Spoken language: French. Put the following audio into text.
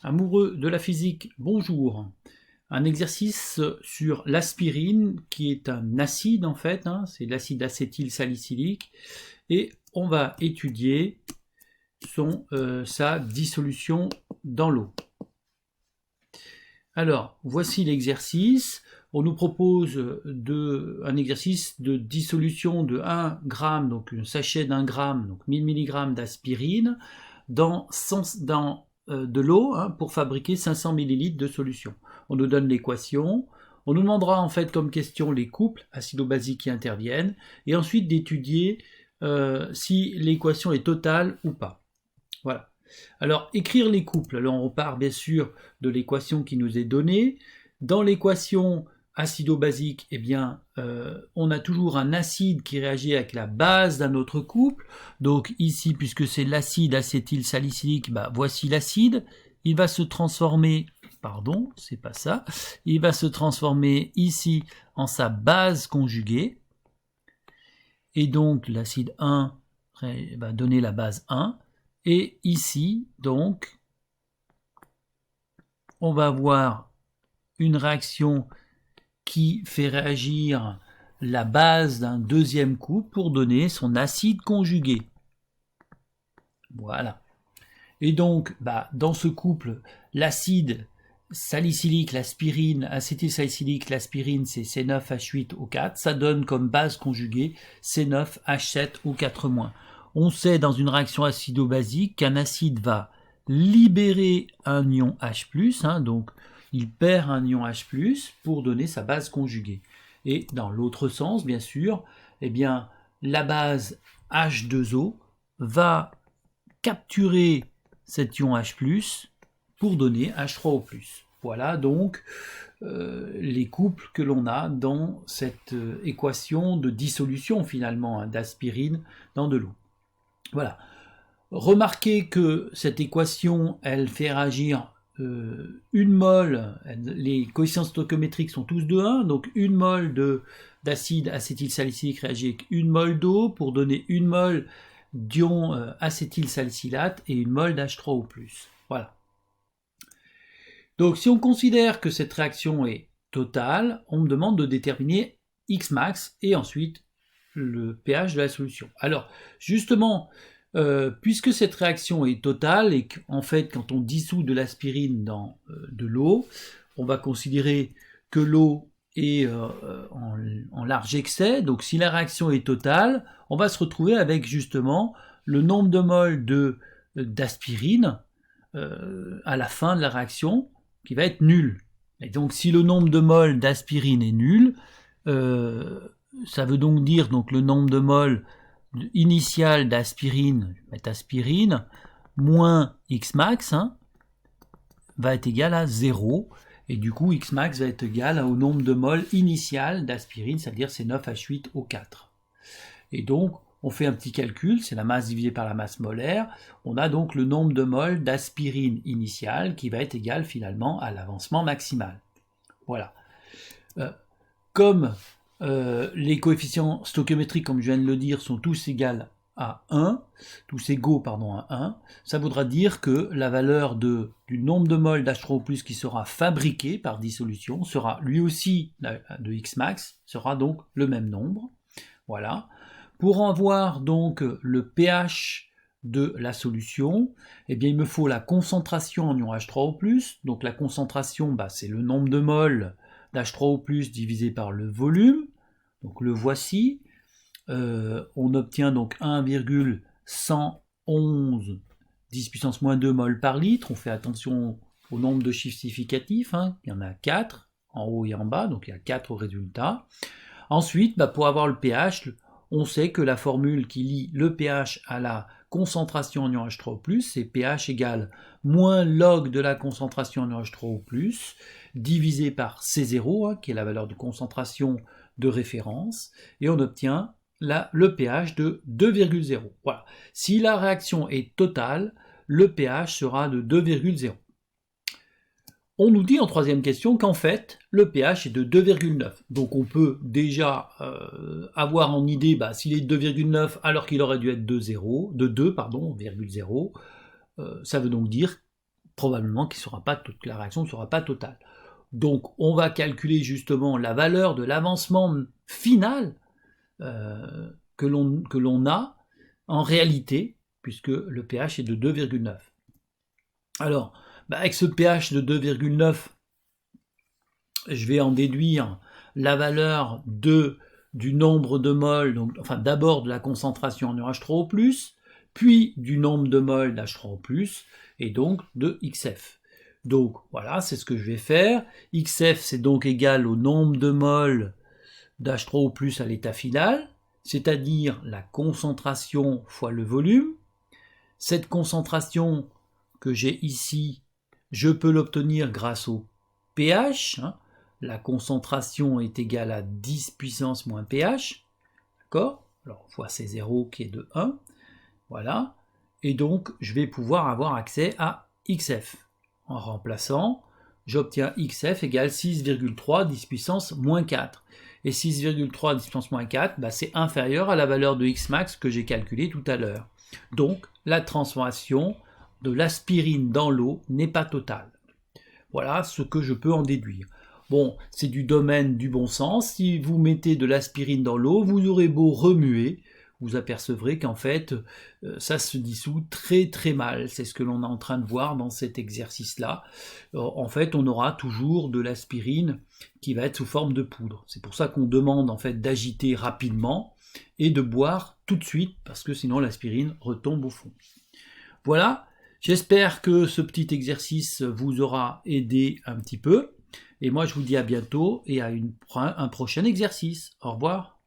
Amoureux de la physique, bonjour. Un exercice sur l'aspirine qui est un acide en fait, c'est l'acide acétylsalicylique et on va étudier sa dissolution dans l'eau. Alors, voici l'exercice. On nous propose un exercice de dissolution de 1 g, donc un sachet d'1 g, donc 1000 mg d'aspirine, dans de l'eau pour fabriquer 500 ml de solution. On nous donne l'équation. On nous demandera en fait comme question les couples acido-basiques qui interviennent et ensuite d'étudier si l'équation est totale ou pas. Voilà. Alors, écrire les couples. Alors, on repart bien sûr de l'équation qui nous est donnée. Dans l'équation acido-basique, eh bien, on a toujours un acide qui réagit avec la base d'un autre couple. Donc ici, puisque c'est l'acide acétylsalicylique, voici l'acide. Il va se transformer, c'est pas ça. Il va se transformer ici en sa base conjuguée. Et donc l'acide 1 va donner la base 1. Et ici, donc, on va avoir une réaction qui fait réagir la base d'un deuxième couple pour donner son acide conjugué. Voilà. Et donc, dans ce couple, l'acide salicylique, l'aspirine, acétylsalicylique, l'aspirine, c'est C9H8O4. Ça donne comme base conjuguée C9H7O4-. On sait dans une réaction acido-basique qu'un acide va libérer un ion H+, donc il perd un ion H+, pour donner sa base conjuguée. Et dans l'autre sens, bien sûr, eh bien, la base H2O va capturer cet ion H+, pour donner H3O+. Voilà donc les couples que l'on a dans cette équation de dissolution finalement d'aspirine dans de l'eau. Voilà. Remarquez que cette équation, elle fait réagir 1 mol, les coefficients stoichiométriques sont tous de 1, donc 1 mol d'acide acétylsalicylique réagit avec 1 mol d'eau pour donner 1 mol d'ion acétylsalicylate et 1 mol d'H3O+. Voilà. Donc si on considère que cette réaction est totale, on me demande de déterminer Xmax et ensuite le pH de la solution. Alors justement, puisque cette réaction est totale et qu'en fait quand on dissout de l'aspirine dans de l'eau, on va considérer que l'eau est en large excès. Donc si la réaction est totale, on va se retrouver avec justement le nombre de moles d'aspirine à la fin de la réaction qui va être nul. Et donc si le nombre de moles d'aspirine est nul, ça veut donc dire le nombre de moles initial d'aspirine, je vais mettre aspirine, moins Xmax va être égal à 0. Et du coup, Xmax va être égal au nombre de moles initial d'aspirine, c'est-à-dire c'est 9H8O4. Et donc, on fait un petit calcul, c'est la masse divisée par la masse molaire. On a donc le nombre de moles d'aspirine initiale qui va être égal finalement à l'avancement maximal. Voilà. Comme les coefficients stoichiométriques, comme je viens de le dire, sont tous égaux à 1, à 1, ça voudra dire que la valeur du nombre de moles d'H3O+, qui sera fabriqué par dissolution sera lui aussi de Xmax, sera donc le même nombre. Voilà. Pour avoir donc le pH de la solution, eh bien, il me faut la concentration en ion H3O+. Donc la concentration, c'est le nombre de moles d'H3O+ divisé par le volume. Donc le voici. On obtient donc 1,111 10 puissance moins 2 mol par litre. On fait attention au nombre de chiffres significatifs. Il y en a 4 en haut et en bas, donc il y a 4 au résultat. Ensuite, pour avoir le pH, on sait que la formule qui lie le pH à la concentration en ion H3O+, c'est pH égale moins log de la concentration en ion H3O+, divisé par C0, qui est la valeur de concentration de référence, et on obtient le pH de 2,0. Voilà. Si la réaction est totale, le pH sera de 2,0. On nous dit en troisième question qu'en fait, le pH est de 2,9. Donc on peut déjà avoir en idée, s'il est de 2,9 alors qu'il aurait dû être de 2,0, ça veut donc dire probablement la réaction ne sera pas totale. Donc on va calculer justement la valeur de l'avancement final que l'on a en réalité, puisque le pH est de 2,9. Alors, avec ce pH de 2,9, je vais en déduire la valeur du nombre de moles, donc, enfin d'abord de la concentration en UH3O+, puis du nombre de moles d'H3O+, et donc de XF. Donc voilà, c'est ce que je vais faire. XF, c'est donc égal au nombre de moles d'H3O+ à l'état final, c'est-à-dire la concentration fois le volume. Cette concentration que j'ai ici, je peux l'obtenir grâce au pH. La concentration est égale à 10 puissance moins pH. D'accord? Alors, fois C0 qui est de 1. Voilà. Et donc, je vais pouvoir avoir accès à XF. En remplaçant, j'obtiens XF égale 6,3 10 puissance moins 4. Et 6,3 10 puissance moins 4, c'est inférieur à la valeur de Xmax que j'ai calculée tout à l'heure. Donc, la transformation de l'aspirine dans l'eau n'est pas totale. Voilà ce que je peux en déduire. Bon, c'est du domaine du bon sens. Si vous mettez de l'aspirine dans l'eau, vous aurez beau remuer, vous apercevrez qu'en fait, ça se dissout très très mal. C'est ce que l'on est en train de voir dans cet exercice-là. En fait, on aura toujours de l'aspirine qui va être sous forme de poudre. C'est pour ça qu'on demande en fait d'agiter rapidement et de boire tout de suite, parce que sinon l'aspirine retombe au fond. Voilà, j'espère que ce petit exercice vous aura aidé un petit peu. Et moi, je vous dis à bientôt et à un prochain exercice. Au revoir.